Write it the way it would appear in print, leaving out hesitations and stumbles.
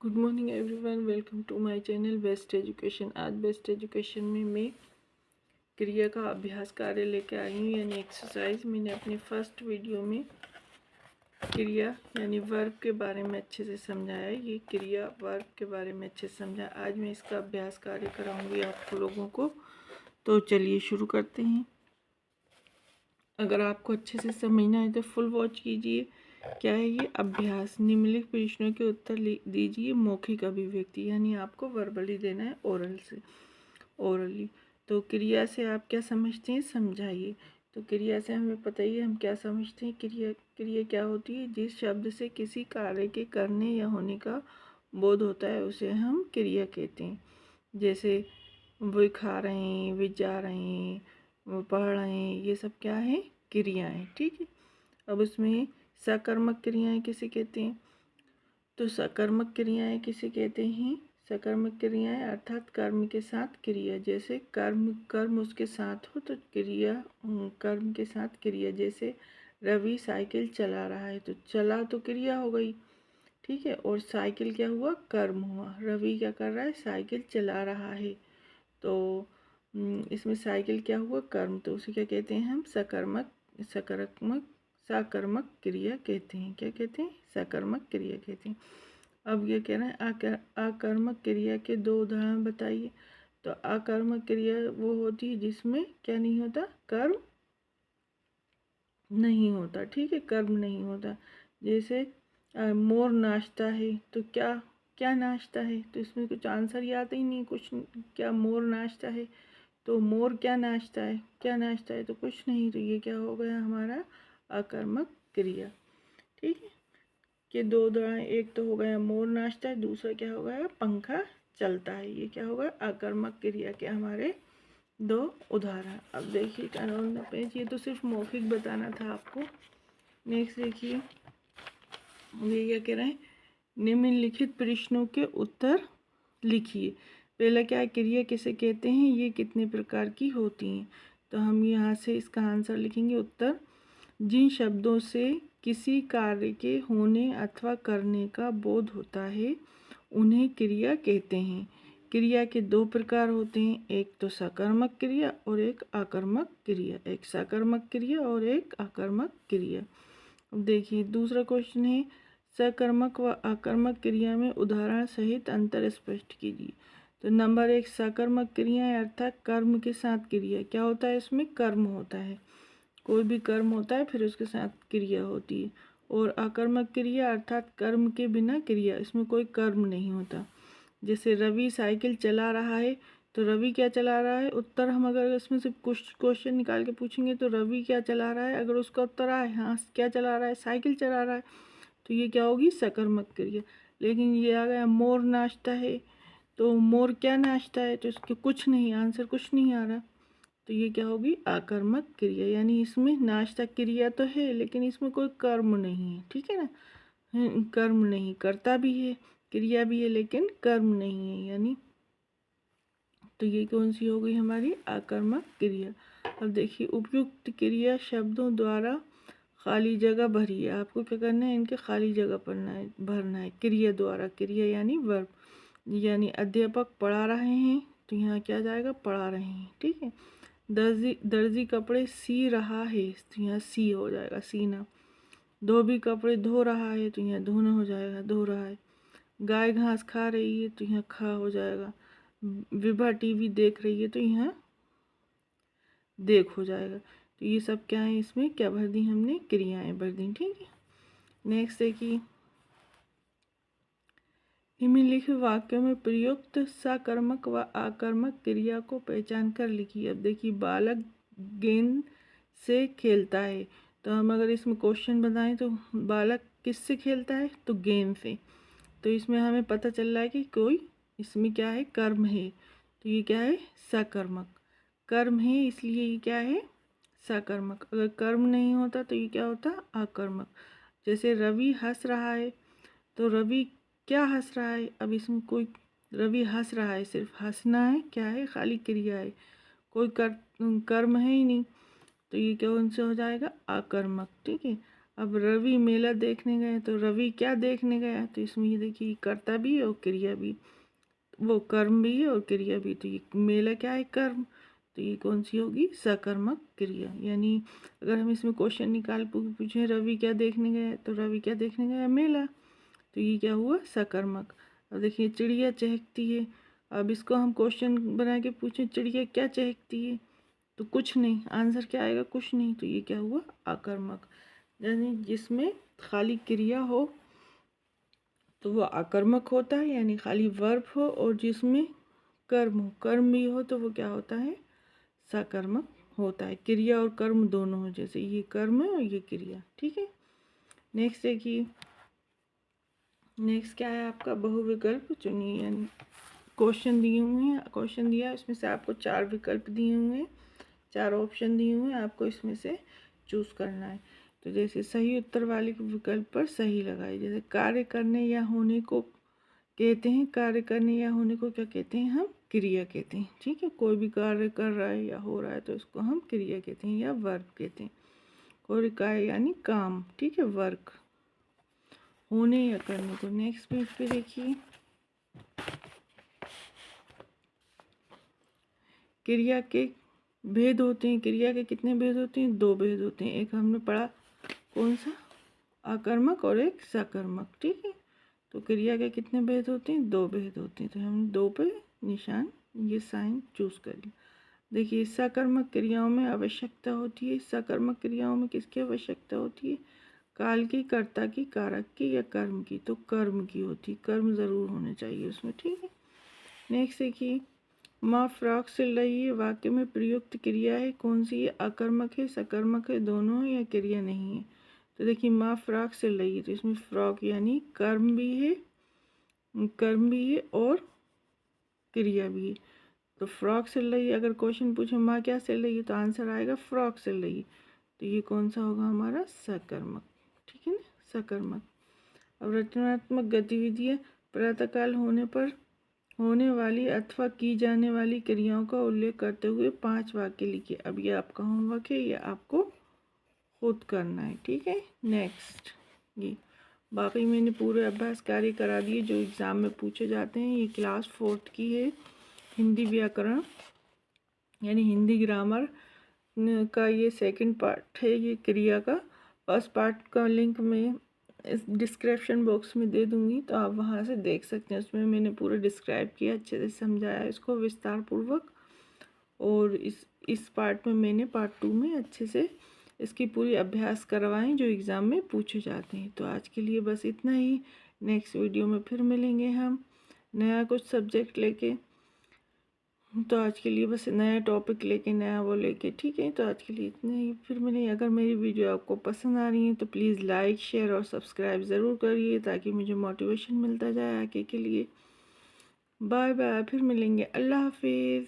Good morning everyone, welcome to my channel best education. आज best education में मैं क्रिया का अभ्यास कार्य लेके आई हूँ, यानी एक्सरसाइज। मैंने अपनी फर्स्ट वीडियो में क्रिया यानी वर्ब के बारे में अच्छे से समझाया। ये क्रिया वर्ब के बारे में अच्छे से समझा। आज मैं इसका अभ्यास कार्य कराऊंगी आप लोगों को। तो चलिए शुरू करते हैं। अगर आपको अच्छे से समझना है तो फुल वॉच कीजिए। क्या है ये? अभ्यास। निम्नलिखित प्रश्नों के उत्तर दीजिए मौखिक अभिव्यक्ति, यानी आपको वर्बली देना है, ओरली। तो क्रिया से आप क्या समझते हैं, समझाइए। तो क्रिया से हमें पता ही है हम क्या समझते हैं। क्रिया क्या होती है? जिस शब्द से किसी कार्य के करने या होने का बोध होता है उसे हम क्रिया कहते हैं। जैसे वो खा रहे हैं, वे जा रहे हैं, वो पढ़ रहे हैं, ये सब क्या है? क्रियाएं। ठीक है। अब उसमें सकर्मक क्रियाएं किसे कहते हैं? तो सकर्मक क्रियाएं किसे कहते हैं? सकर्मक क्रियाएं अर्थात कर्म के साथ क्रिया। जैसे कर्म उसके साथ हो तो क्रिया, कर्म के साथ क्रिया। जैसे रवि साइकिल चला रहा है, तो चला तो क्रिया हो गई, ठीक है। और साइकिल क्या हुआ? कर्म हुआ। रवि क्या कर रहा है? साइकिल चला रहा है। तो इसमें साइकिल क्या हुआ? कर्म। तो उसे क्या कहते हैं हम? सकर्मक क्रिया कहते हैं। क्या कहते हैं? सकर्मक क्रिया कहते हैं। अब ये कह रहे हैं आकर्मक क्रिया के दो उदाहरण बताइए। तो आकर्मक क्रिया वो होती है जिसमें क्या नहीं होता? कर्म नहीं होता, ठीक है, कर्म नहीं होता। जैसे मोर नाचता है, तो क्या क्या नाचता है? तो इसमें कुछ आंसर ही आता ही नहीं कुछ। क्या मोर नाचता है? तो मोर क्या नाचता है? क्या नाचता है? तो कुछ नहीं। तो ये क्या हो गया हमारा? आकर्मक क्रिया। ठीक है। कि दो उदाहरण, एक तो हो गया मोर नाचता है, दूसरा क्या हो गया? पंखा चलता है। ये क्या होगा? आकर्मक क्रिया के हमारे दो उदाहरण। अब देखिए कानून पेज, ये तो सिर्फ मौखिक बताना था आपको। नेक्स्ट देखिए, ये क्या कह रहे हैं? निम्नलिखित प्रश्नों के उत्तर लिखिए। पहला क्या है? क्रिया किसे कहते हैं? ये कितने प्रकार की होती हैं? तो हम यहाँ से इसका आंसर लिखेंगे। उत्तर: जिन शब्दों से किसी कार्य के होने अथवा करने का बोध होता है उन्हें क्रिया कहते हैं। क्रिया के दो प्रकार होते हैं, एक तो सकर्मक क्रिया और एक आकर्मक क्रिया। एक सकर्मक क्रिया और एक आकर्मक क्रिया। अब देखिए दूसरा क्वेश्चन है, सकर्मक व आकर्मक क्रिया में उदाहरण सहित अंतर स्पष्ट कीजिए। तो नंबर एक, सकर्मक क्रिया अर्थात कर्म के साथ क्रिया। क्या होता है? इसमें कर्म होता है, कोई भी कर्म होता है फिर उसके साथ क्रिया होती है। और आकर्मक क्रिया अर्थात कर्म के बिना क्रिया, इसमें कोई कर्म नहीं होता। जैसे रवि साइकिल चला रहा है, तो रवि क्या चला रहा है? उत्तर हम अगर इसमें से कुछ क्वेश्चन निकाल के पूछेंगे तो रवि क्या चला रहा है, अगर उसका उत्तर आए हाँ क्या चला रहा है? साइकिल चला रहा है, तो ये क्या होगी? सकर्मक क्रिया। लेकिन ये आ गया मोर नाचता है, तो मोर क्या नाचता है? तो इसके कुछ नहीं, आंसर कुछ नहीं आ रहा, तो ये क्या होगी? आकर्मक क्रिया। यानी इसमें नाचता क्रिया तो है लेकिन इसमें कोई कर्म नहीं है, ठीक है ना। कर्म नहीं, करता भी है, क्रिया भी है लेकिन कर्म नहीं है, यानी तो ये कौन सी हो गई हमारी? आकर्मक क्रिया। अब देखिए, उपयुक्त क्रिया शब्दों द्वारा खाली जगह भरिए। आपको क्या करना है? इनके खाली जगह भरना है क्रिया द्वारा। क्रिया यानी वर्ब। यानी अध्यापक पढ़ा रहे हैं, तो यहाँ क्या जाएगा? पढ़ा रहे हैं, ठीक है। दर्जी कपड़े सी रहा है, तो यहाँ सी हो जाएगा, सीना। धोबी कपड़े धो रहा है, तो यहाँ धोना हो जाएगा, धो रहा है। गाय घास खा रही है, तो यहाँ खा हो जाएगा। विभा टीवी देख रही है, तो यहाँ देख हो जाएगा। तो ये सब क्या है? इसमें क्या भर दी हमने? क्रियाएं भर दी, ठीक है। नेक्स्ट देखिए, निम्नलिखित वाक्यों में प्रयुक्त सकर्मक व आकर्मक क्रिया को पहचान कर लिखिए। अब देखिए, बालक गेंद से खेलता है, तो हम अगर इसमें क्वेश्चन बताएं तो बालक किससे खेलता है? तो गेंद से। तो इसमें हमें पता चल रहा है कि कोई इसमें क्या है? कर्म है, तो ये क्या है? सकर्मक। कर्म है इसलिए ये क्या है? सकर्मक। अगर कर्म नहीं होता तो ये क्या होता? आकर्मक। जैसे रवि हंस रहा है, तो रवि क्या हंस रहा है? अब इसमें कोई, रवि हंस रहा है, सिर्फ हंसना है, क्या है? खाली क्रिया है, कोई कर्म है ही नहीं, तो ये कौन से हो जाएगा? आकर्मक, ठीक है। अब रवि मेला देखने गए, तो रवि क्या देखने गया, तो इसमें ये देखिए कर्ता भी है और क्रिया भी, वो कर्म भी है और क्रिया भी। तो ये मेला क्या है, कर्म, तो ये कौन सी होगी, सकर्मक क्रिया। यानी अगर हम इसमें क्वेश्चन निकाल पूछे रवि क्या देखने गया, तो रवि क्या देखने गया, मेला, तो ये क्या हुआ, सकर्मक। अब देखिए चिड़िया चहकती है, अब इसको हम क्वेश्चन बना के पूछें चिड़िया क्या चहकती है, तो कुछ नहीं, आंसर क्या आएगा, कुछ नहीं, तो ये क्या हुआ, आकर्मक। यानी जिसमें खाली क्रिया हो तो वो आकर्मक होता है, यानी खाली वर्ब हो, और जिसमें कर्म हो, कर्म भी हो, तो वो क्या होता है, सकर्मक होता है। क्रिया और कर्म दोनों हो, जैसे ये कर्म है और ये क्रिया। ठीक है, नेक्स्ट देखिए, नेक्स्ट क्या है आपका, बहुविकल्प चुनिए। यानी क्वेश्चन दिए हुए हैं, क्वेश्चन दिया है, इसमें से आपको 4 विकल्प दिए हुए हैं, 4 ऑप्शन दिए हुए हैं, आपको इसमें से चूज़ करना है। तो जैसे सही उत्तर वाले विकल्प पर सही लगाए, जैसे कार्य करने या होने को कहते हैं, कार्य करने या होने को क्या कहते हैं, हम क्रिया कहते हैं। ठीक है, कोई भी कार्य कर रहा है या हो रहा है तो इसको हम क्रिया कहते हैं या वर्ब कहते हैं। कोई कार्य यानी काम, ठीक है, वर्क, होने या करने को। नेक्स्ट पेज पे देखिए, क्रिया के भेद होते हैं, क्रिया के कितने भेद होते हैं, 2 भेद होते हैं। एक हमने पढ़ा कौन सा, आकर्मक, और एक सकर्मक। ठीक है, तो क्रिया के कितने भेद होते हैं, 2 भेद होते हैं, तो हम 2 पे निशान, ये साइन चूज कर लिया। देखिए सकर्मक क्रियाओं में आवश्यकता होती है, सकर्मक क्रियाओं में किसकी आवश्यकता होती है, काल की, कर्ता की, कारक की या कर्म की, तो कर्म की होती है, कर्म ज़रूर होने चाहिए उसमें। ठीक है, नेक्स्ट देखिए, माँ फ्रॉक सिल रही है, वाक्य में प्रयुक्त क्रिया है, कौन सी है, अकर्मक है, सकर्मक है, दोनों है या क्रिया नहीं है। तो देखिए माँ फ्रॉक सिल रही है, तो इसमें फ्रॉक यानी कर्म भी है, कर्म भी है और क्रिया भी है। तो फ्रॉक सिल रही है, अगर क्वेश्चन पूछे माँ क्या सिल रही है, तो आंसर आएगा फ्रॉक सिल रही है, तो ये कौन सा होगा हमारा, सकर्मक। ठीक है ना, सकर्मक। अब रचनात्मक गतिविधियाँ, प्रातःकाल होने पर होने वाली अथवा की जाने वाली क्रियाओं का उल्लेख करते हुए 5 वाक्य लिखिए। अब ये आपका होमवर्क है, ये आपको खुद करना है। ठीक है, नेक्स्ट, ये बाकी मैंने पूरे अभ्यास कार्य करा दिए जो एग्ज़ाम में पूछे जाते हैं। ये क्लास 4th की है, हिंदी व्याकरण यानी हिंदी ग्रामर का ये सेकंड पार्ट है, ये क्रिया का। फर्स्ट पार्ट का लिंक मैं इस डिस्क्रिप्शन बॉक्स में दे दूँगी, तो आप वहाँ से देख सकते हैं। उसमें मैंने पूरा डिस्क्राइब किया, अच्छे से समझाया इसको विस्तार पूर्वक, और इस पार्ट में मैंने पार्ट 2 में अच्छे से इसकी पूरी अभ्यास करवाएं जो एग्ज़ाम में पूछे जाते हैं। तो आज के लिए बस इतना ही, नेक्स्ट वीडियो में फिर मिलेंगे हम नया कुछ सब्जेक्ट लेके। तो आज के लिए बस नया टॉपिक लेके, नया वो लेके। ठीक है, तो आज के लिए इतना ही, फिर मिलेंगे। अगर मेरी वीडियो आपको पसंद आ रही है तो प्लीज़ लाइक, शेयर और सब्सक्राइब ज़रूर करिए, ताकि मुझे मोटिवेशन मिलता जाए आगे के लिए। बाय बाय, फिर मिलेंगे, अल्लाह हाफिज़।